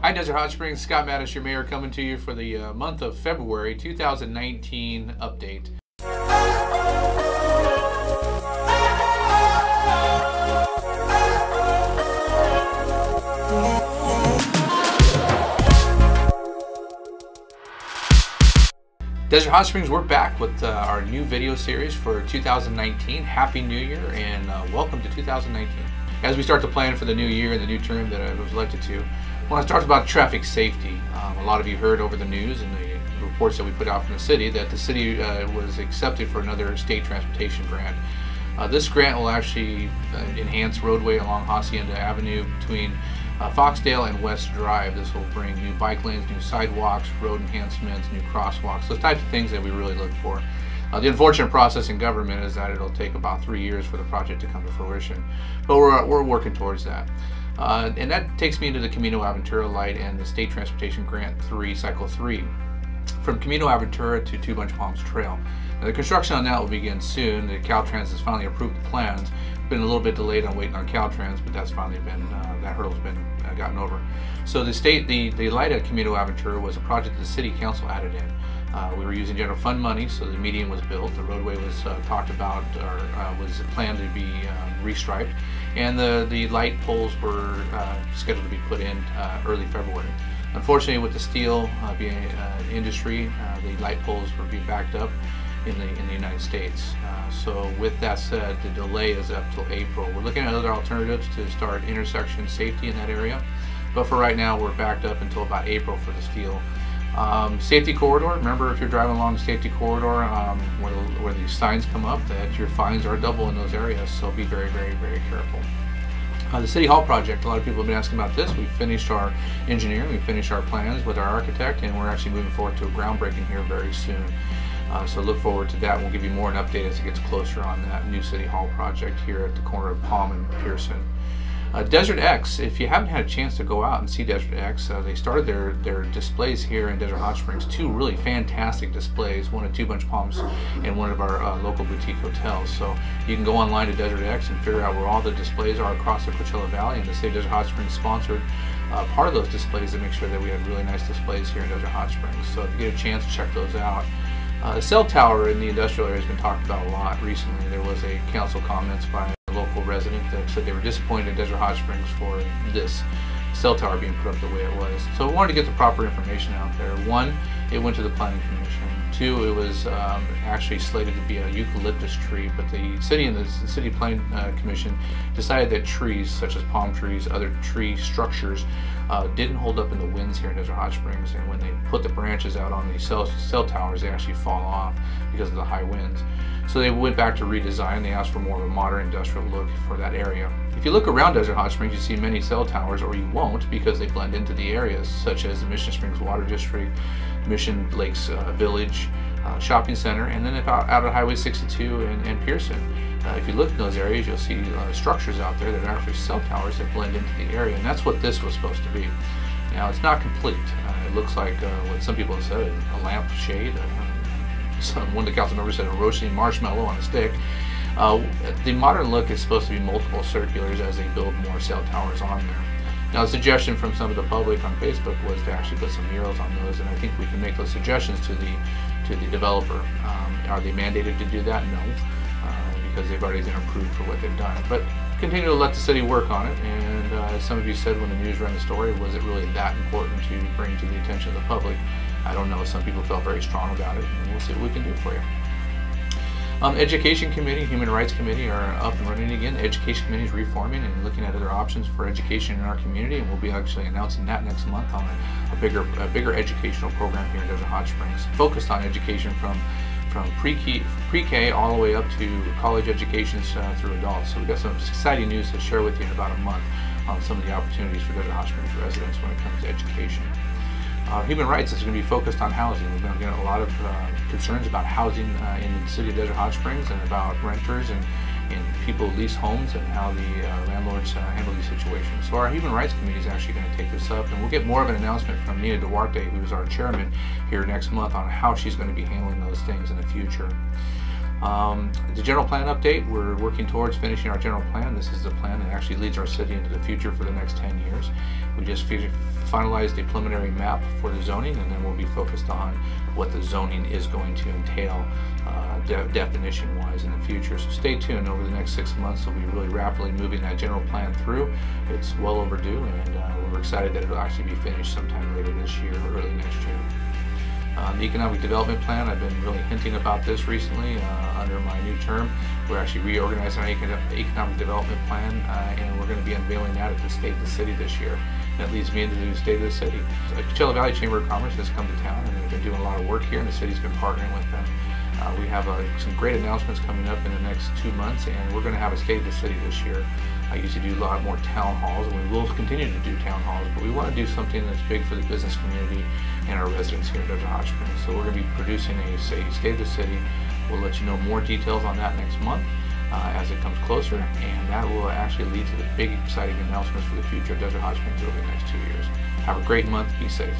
Hi, Desert Hot Springs. Scott Mattis, your mayor, coming to you for the month of February 2019 update. Desert Hot Springs, we're back with our new video series for 2019. Happy New Year and welcome to 2019. As we start to plan for the new year and the new term that I was elected to, I want to talk about traffic safety. A lot of you heard over the news and the reports that we put out from the city that the city was accepted for another state transportation grant. This grant will actually enhance roadway along Hacienda Avenue between Foxdale and West Drive. This will bring new bike lanes, new sidewalks, road enhancements, new crosswalks, those types of things that we really look for. The unfortunate process in government is that it'll take about 3 years for the project to come to fruition, but we're working towards that. And that takes me into the Camino Aventura Light and the State Transportation Grant 3, Cycle 3, from Camino Aventura to Two Bunch Palms Trail. Now, the construction on that will begin soon. The Caltrans has finally approved the plans. Been a little bit delayed on waiting on Caltrans, but that's finally been, that hurdle's been gotten over. So the light at Camino Aventura was a project that the City Council added in. We were using general fund money, so the median was built, the roadway was talked about, or was planned to be restriped, and the light poles were scheduled to be put in early February. Unfortunately, with the steel industry, the light poles were being backed up in the United States. So with that said, the delay is up till April. We're looking at other alternatives to start intersection safety in that area, but for right now we're backed up until about April for the steel. Safety corridor, remember if you're driving along the safety corridor where these signs come up that your fines are double in those areas, so be very, very, very careful. The City Hall project, a lot of people have been asking about this. We finished our engineering, we finished our plans with our architect, and we're actually moving forward to a groundbreaking here very soon. So look forward to that. We'll give you more an update as it gets closer on that new City Hall project here at the corner of Palm and Pearson. Desert X, if you haven't had a chance to go out and see Desert X, they started their displays here in Desert Hot Springs. Two really fantastic displays, one at Two Bunch Palms and one of our local boutique hotels. So you can go online to Desert X and figure out where all the displays are across the Coachella Valley, and the City of Desert Hot Springs sponsored part of those displays to make sure that we have really nice displays here in Desert Hot Springs. So if you get a chance, check those out. The cell tower in the industrial area has been talked about a lot recently. There was a council comments by a local resident that said they were disappointed in Desert Hot Springs for this cell tower being put up the way it was. So we wanted to get the proper information out there. One, it went to the Planning Commission. Two, it was actually slated to be a eucalyptus tree, but the city and the City Planning Commission decided that trees, such as palm trees, other tree structures, didn't hold up in the winds here in Desert Hot Springs, and when they put the branches out on the cell towers, they actually fall off because of the high winds. So they went back to redesign. They asked for more of a modern industrial look for that area. If you look around Desert Hot Springs, you see many cell towers, or you won't, because they blend into the areas, such as the Mission Springs Water District, Mission Lakes Village, Shopping Center, and then out at Highway 62 and Pearson. If you look in those areas, you'll see structures out there that are actually cell towers that blend into the area, and that's what this was supposed to be. Now, it's not complete. It looks like what some people have said, a lamp shade. One of the council members said a roasting marshmallow on a stick. The modern look is supposed to be multiple circulars as they build more cell towers on there. Now, the suggestion from some of the public on Facebook was to actually put some murals on those, and I think we can make those suggestions to the developer. Are they mandated to do that? No, because they've already been approved for what they've done. But continue to let the city work on it, and as some of you said when the news ran the story, was it really that important to bring to the attention of the public? I don't know. Some people felt very strong about it, and we'll see what we can do for you. Education Committee, Human Rights Committee are up and running again. The Education Committee is reforming and looking at other options for education in our community, and we'll be actually announcing that next month on a bigger educational program here in Desert Hot Springs, focused on education from pre-K all the way up to college education through adults. So we've got some exciting news to share with you in about a month on some of the opportunities for Desert Hot Springs residents when it comes to education. Human rights is going to be focused on housing. We've been getting a lot of concerns about housing in the city of Desert Hot Springs, and about renters and people who lease homes, and how the landlords handle these situations. So our Human Rights Committee is actually going to take this up, and we'll get more of an announcement from Nina Duarte, who's our chairman, here next month on how she's going to be handling those things in the future. The general plan update, we're working towards finishing our general plan. This is the plan that actually leads our city into the future for the next 10 years. We just finalized a preliminary map for the zoning, and then we'll be focused on what the zoning is going to entail definition-wise in the future. So stay tuned. Over the next 6 months, we'll be really rapidly moving that general plan through. It's well overdue, and we're excited that it'll actually be finished sometime later this year or early next year. The economic development plan, I've been really hinting about this recently under my new term. We're actually reorganizing our economic development plan, and we're going to be unveiling that at the State of the City this year. And that leads me into the State of the City. The Coachella Valley Chamber of Commerce has come to town, and they've been doing a lot of work here, and the city's been partnering with them. We have some great announcements coming up in the next 2 months, and we're going to have a State of the City this year. I used to do a lot more town halls, and we will continue to do town halls, but we want to do something that's big for the business community and our residents here at Desert Hot Springs. So we're going to be producing a State of the City. We'll let you know more details on that next month as it comes closer, and that will actually lead to the big exciting announcements for the future of Desert Hot Springs over the next 2 years. Have a great month. Be safe.